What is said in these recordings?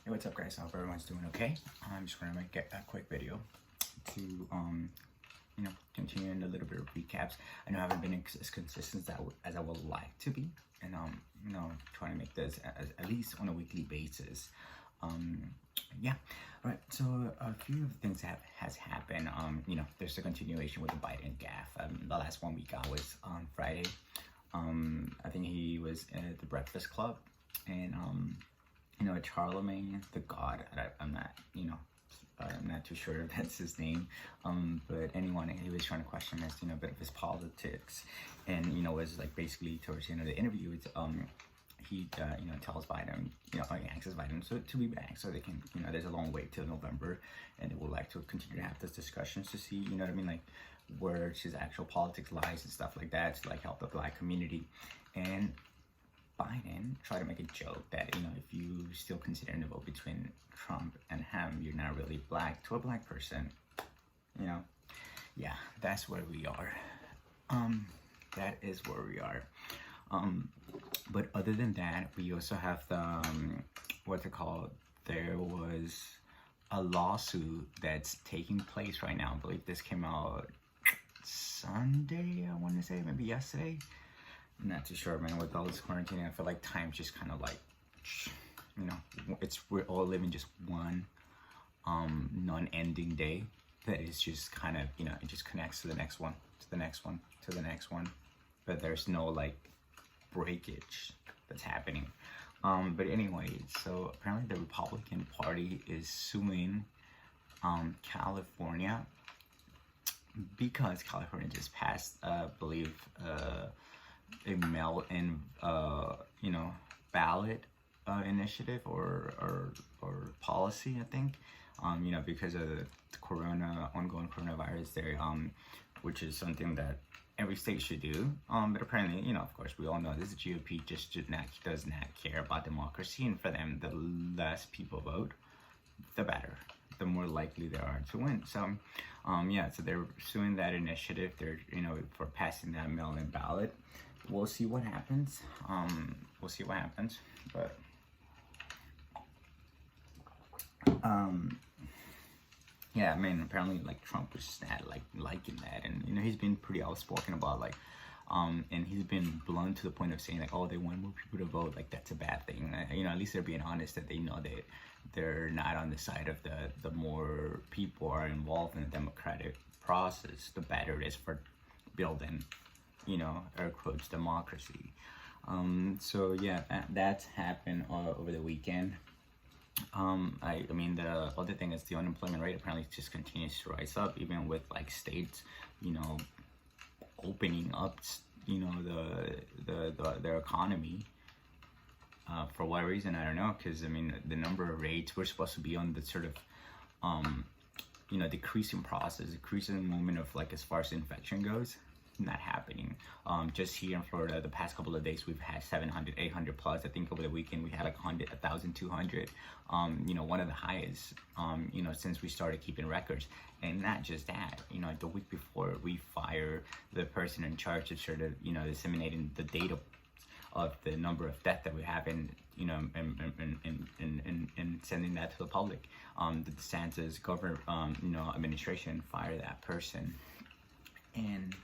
Hey, what's up, guys? I hope everyone's doing okay. I'm just gonna make a quick video to continue in a little bit of recaps. I know I haven't been as consistent as I would like to be, and trying to make this at least on a weekly basis. Yeah. All right. So a few things has happened. There's a continuation with the Biden gaffe. The last 1 week I was on Friday. I think he was at the Breakfast Club, and Charlemagne the God. I'm not too sure if that's his name. But anyone, he was trying to question his, a bit of his politics, and was like basically towards the end of the interview, it's he tells Biden, he asks Biden to be back so they can, there's a long wait till November, and they would like to continue to have those discussions to see, like where his actual politics lies and stuff like that, to like help the Black community. And Biden tried to make a joke that, if you still considering the vote between Trump and him, you're not really Black to a Black person. Yeah, that's where we are. That is where we are. But other than that, we also have the, there was a lawsuit that's taking place right now. I believe this came out Sunday, I want to say, maybe yesterday. I'm not too sure, man. With all this quarantine, I feel like time's just kind of like, we're all living just one non-ending day that is just kind of, it just connects to the next one, to the next one, to the next one. But there's no like breakage that's happening. But anyway, so apparently the Republican Party is suing California because California just passed, I believe, a mail-in, ballot initiative or policy, I think, because of the ongoing coronavirus there, which is something that every state should do. But apparently, of course, we all know this GOP just does not care about democracy, and for them, the less people vote, the better, the more likely they are to win. So, so they're suing that initiative. They're, for passing that mail-in ballot. We'll see what happens. But yeah, I mean, apparently, like, Trump was just not liking that, and he's been pretty outspoken about and he's been blunt to the point of saying like, oh, they want more people to vote, like that's a bad thing. At least they're being honest that they know that they're not on the side of the more people are involved in the democratic process, the better it is for building, air quotes, democracy. So yeah, that's happened over the weekend. I mean, the other thing is the unemployment rate apparently just continues to rise up, even with like states, opening up, their economy. For what reason, I don't know, because I mean, the number of rates, we're supposed to be on the sort of, decreasing process, decreasing moment of like as far as infection goes. Not happening. Just here in Florida, the past couple of days we've had 700, 800 plus. I think over the weekend we had like 1,200. One of the highest, since we started keeping records. And not just that, the week before we fired the person in charge of sort of, disseminating the data of the number of deaths that we have and sending that to the public. The DeSantis government, administration fired that person. And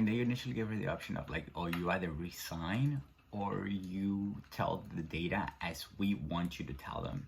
they initially gave her the option of like, oh, you either resign or you tell the data as we want you to tell them,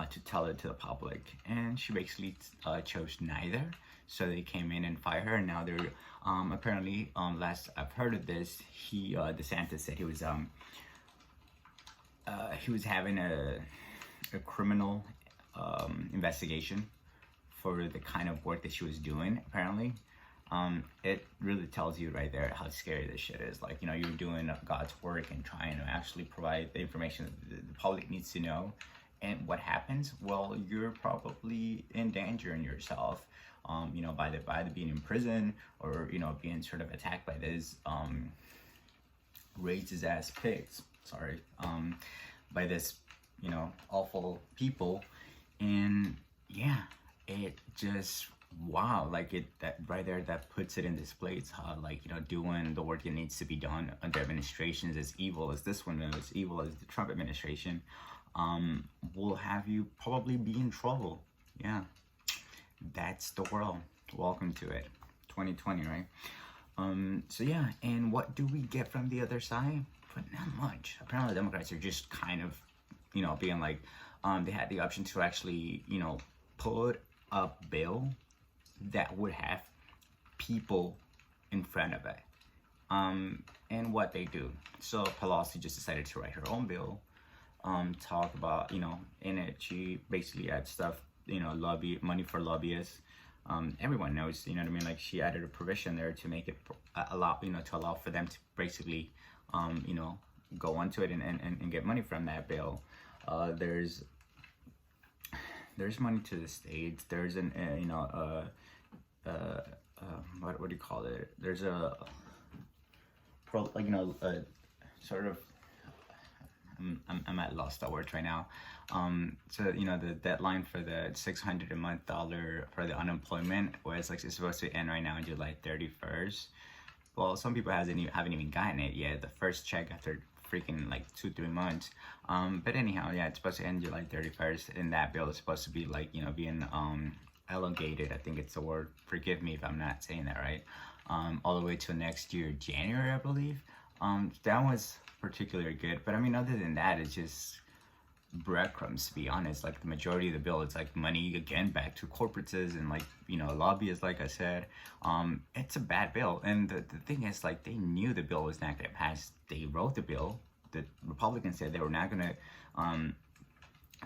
to tell it to the public. And she basically chose neither. So they came in and fired her, and now they're apparently, last I've heard of this, DeSantis said he was having a criminal investigation for the kind of work that she was doing, apparently. It really tells you right there how scary this shit is. Like, you're doing God's work and trying to actually provide the information that the public needs to know. And what happens? Well, you're probably endangering yourself, by the being in prison or, being sort of attacked by this, racist ass pigs, by this, awful people. And yeah, it just wow, like it that right there, that puts it in display. It's how, like, doing the work that needs to be done under administrations as evil as this one, as evil as the Trump administration, will have you probably be in trouble. Yeah, that's the world. Welcome to it, 2020, right? So yeah, and what do we get from the other side? But not much. Apparently, the Democrats are just kind of, being like, they had the option to actually, put a bill that would have people in front of it. And what they do. So Pelosi just decided to write her own bill. Talk about, in it, she basically adds stuff, lobby money for lobbyists. Everyone knows, you know what I mean? Like, she added a provision there to make it allow, to allow for them to basically, go onto it and get money from that bill. There's money to the states. There's an, what do you call it? There's a sort of, I'm at lost of words right now. So the deadline for the $600 a month for the unemployment was like, it's supposed to end right now on July 31st. Well, some people haven't even gotten it yet. The first check after freaking like 2-3 months. But anyhow, yeah, it's supposed to end July 31st, and that bill is supposed to be like, being elongated. I think it's the word. Forgive me if I'm not saying that right. All the way to next year, January, I believe. That was particularly good. But I mean, other than that, it's just breadcrumbs, to be honest. Like, the majority of the bill, it's like money again back to corporates and, like, lobbyists, like I said. It's a bad bill. And the thing is, like, they knew the bill was not going to pass. They wrote the bill. The Republicans said they were not going to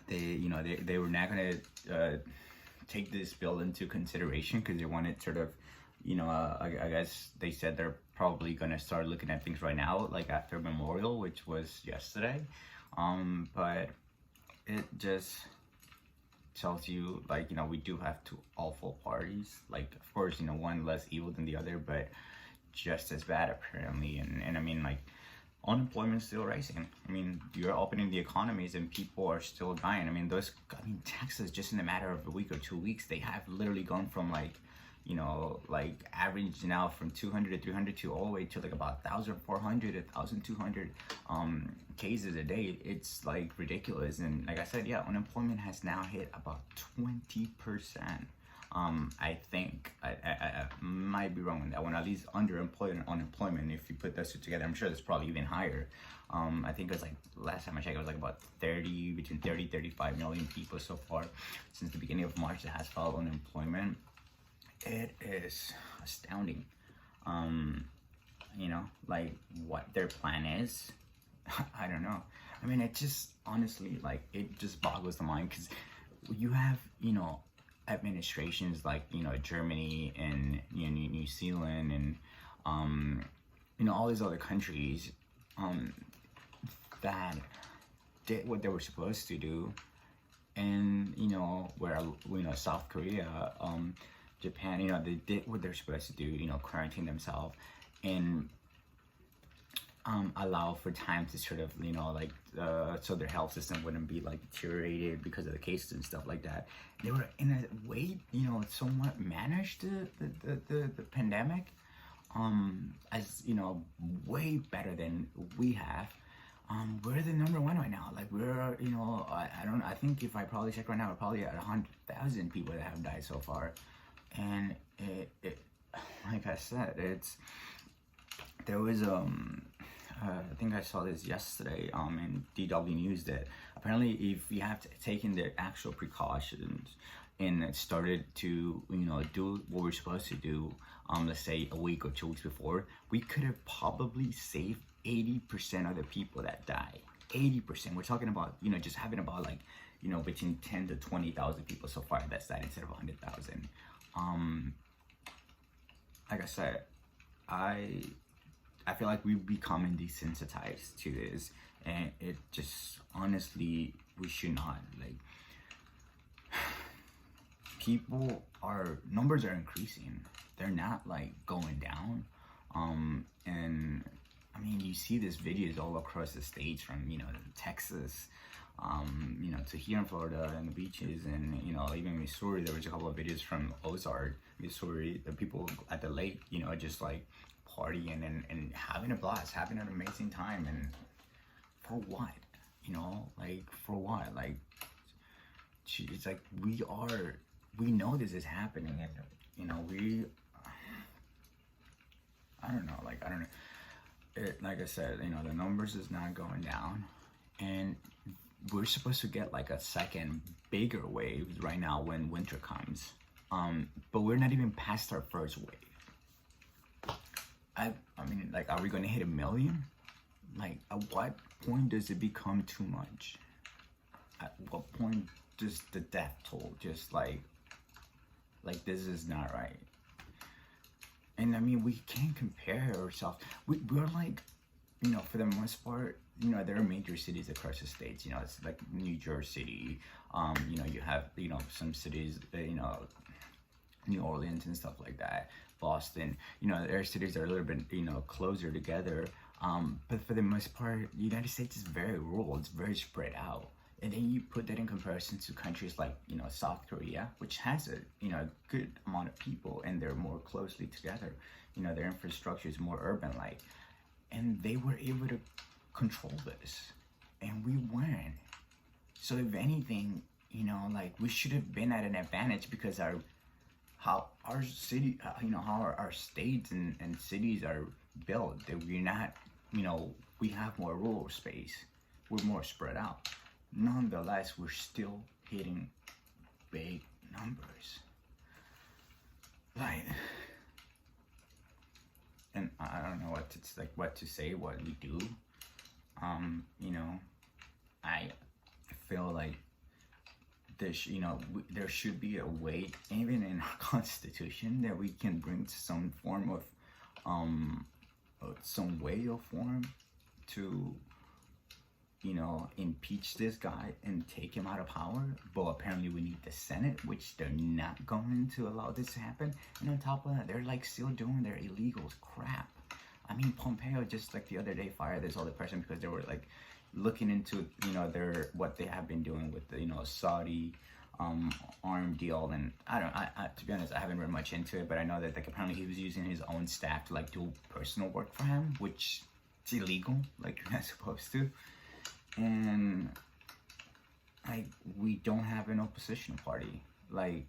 they were not going to take this bill into consideration because they wanted sort of, I guess they said they're probably going to start looking at things right now, like after Memorial, which was yesterday. But it just tells you, like, we do have two awful parties. Like, of course, one less evil than the other, but just as bad apparently. And I mean, like, unemployment's still rising. I mean, you're opening the economies and people are still dying. I mean, Texas, just in a matter of a week or 2 weeks, they have literally gone from like average now from 200 to 300 to all the way to like about 1,400 to 1,200 cases a day. It's like ridiculous. And like I said, yeah, unemployment has now hit about 20%. I think I might be wrong on that one. At least underemployment and unemployment, if you put those two together, I'm sure that's probably even higher. I think it was like, last time I checked, it was like about between 35 million people so far since the beginning of March that has filed unemployment. It is astounding. Like, what their plan is, I don't know. I mean, it just, honestly, like, it just boggles the mind, because you have, administrations like, Germany and, New Zealand and, all these other countries, that did what they were supposed to do. And, where, South Korea, Japan, they did what they're supposed to do, quarantine themselves and allow for time to sort of, so their health system wouldn't be like deteriorated because of the cases and stuff like that. They were in a way, somewhat managed the pandemic, as way better than we have. We're the number one right now. Like, we're, I think if I probably check right now, we're probably at 100,000 people that have died so far. And it like I said, there was, I think I saw this yesterday, in DW News, that apparently if you have taken the actual precautions and started to, do what we're supposed to do, let's say a week or 2 weeks before, we could have probably saved 80% of the people that die. 80%. We're talking about, just having about like, between 10 to 20,000 people so far that's died instead of 100,000. Like I said, I feel like we've become desensitized to this, and it just, honestly, we should not, like, numbers are increasing. They're not like going down. And I mean, you see these videos all across the states, from, you know, Texas, you know, to here in Florida and the beaches, and, you know, even Missouri. There was a couple of videos from Ozark, Missouri, the people at the lake, you know, just like partying and having a blast, having an amazing time. And for what? You know, like, for what? Like, it's like, we know this is happening, and, you know, I don't know, like, I don't know. Like I said, you know, the numbers is not going down, and we're supposed to get like a second bigger wave right now when winter comes. But we're not even past our first wave. I mean, like, are we gonna hit 1 million? Like, at what point does it become too much? At what point does the death toll just like this is not right? And I mean, we can't compare ourselves. We're like, you know, for the most part, you know, there are major cities across the states. You know, it's like New Jersey. You know, you have, you know, some cities, you know, New Orleans and stuff like that. Boston. You know, there are cities that are a little bit, you know, closer together. But for the most part, the United States is very rural. It's very spread out. And then you put that in comparison to countries like, you know, South Korea, which has a, you know, good amount of people, and they're more closely together. You know, their infrastructure is more urban-like, and they were able to control this, and we weren't. So if anything, you know, like, we should have been at an advantage, because how our city, you know, how our states and cities are built, that we're not, you know, we have more rural space, we're more spread out. Nonetheless, we're still hitting big numbers. Like, and I don't know what to say, what we do. You know, I feel like you know, there should be a way, even in our Constitution, that we can bring some form of, some way or form to, you know, impeach this guy and take him out of power. But apparently we need the Senate, which they're not going to allow this to happen. And on top of that, they're like still doing their illegal crap. I mean, Pompeo just like the other day fired this other person because they were like looking into, you know, what they have been doing with the, you know, Saudi arm deal. And I to be honest, I haven't read much into it, but I know that, like, apparently he was using his own staff to like do personal work for him, which is illegal. Like, you're not supposed to. And like, we don't have an opposition party. Like,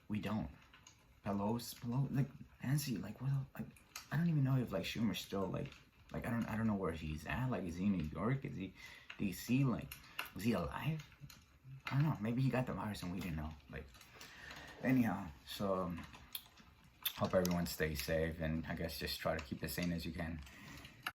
we don't. Pelosi, like, Nancy, like, what? Like, I don't even know if like Schumer's still like I don't know where he's at. Like, is he in New York? Is he DC? Like, was he alive? I don't know. Maybe he got the virus and we didn't know. Like, anyhow, so hope everyone stays safe, and I guess just try to keep as sane as you can.